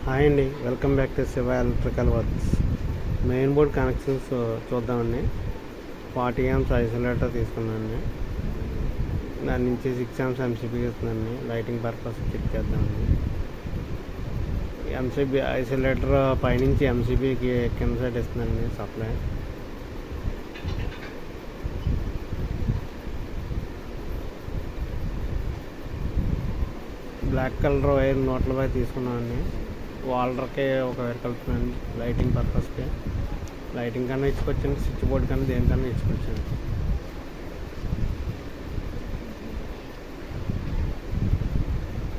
Hi అండి, welcome back to Shiva electrical works. Main board connections చూద్దామండి. 40 amps isolator తీసుకున్నానండి. దాని నుంచి 6 amps ఎంసీబీ ఇస్తుందండి. లైటింగ్ పర్పస్ చెక్ చేద్దామండి. ఎంసీబీ ఐసోలేటర్ పైనుంచి ఎంసీబీకి కింద సైడ్ ఇస్తుందండి సప్లై. బ్లాక్ కలర్ వైర్ 120 తీసుకున్నామండి. వాల్డర్కి ఒక వైర్ కలుపుతున్నాను లైటింగ్ పర్పస్కి. లైటింగ్ కన్నా ఇచ్చుకొచ్చండి, స్విచ్ బోర్డ్ కన్నా దేనికన్నా ఇచ్చుకొచ్చండి.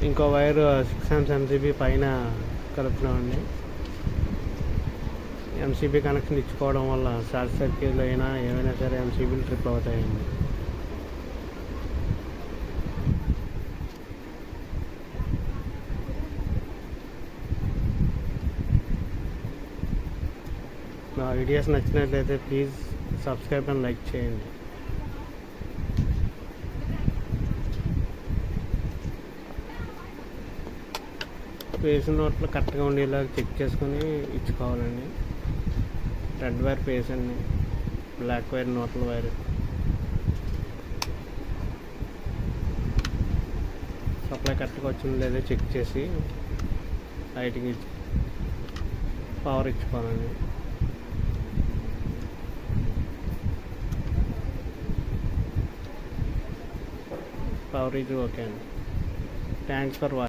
ఇంకో వైర్ 6 amps ఎంసీబీ పైన కలుపుతున్నామండి. ఎంసీబీ కనెక్షన్ ఇచ్చుకోవడం వల్ల షార్ట్ సర్క్యూట్లు అయినా ఏమైనా సరే ఎంసీబీలు ట్రిప్ అవుతాయండి. నా వీడియోస్ నచ్చినట్లయితే ప్లీజ్ సబ్స్క్రైబ్ అండ్ లైక్ చేయండి. పేస్ నోట్లు కరెక్ట్గా ఉండేలా చెక్ చేసుకొని ఇచ్చుకోవాలండి. రెడ్ వైర్ పేస్ అండి, బ్లాక్ వైర్ నోట్ల వైర్. సప్లై కరెక్ట్గా వచ్చింది లేదో చెక్ చేసి లైటింగ్ ఇచ్చి పవర్ ఇచ్చుకోవాలండి. పవర్ ఇది ఓకే అండి. Thanks for watching.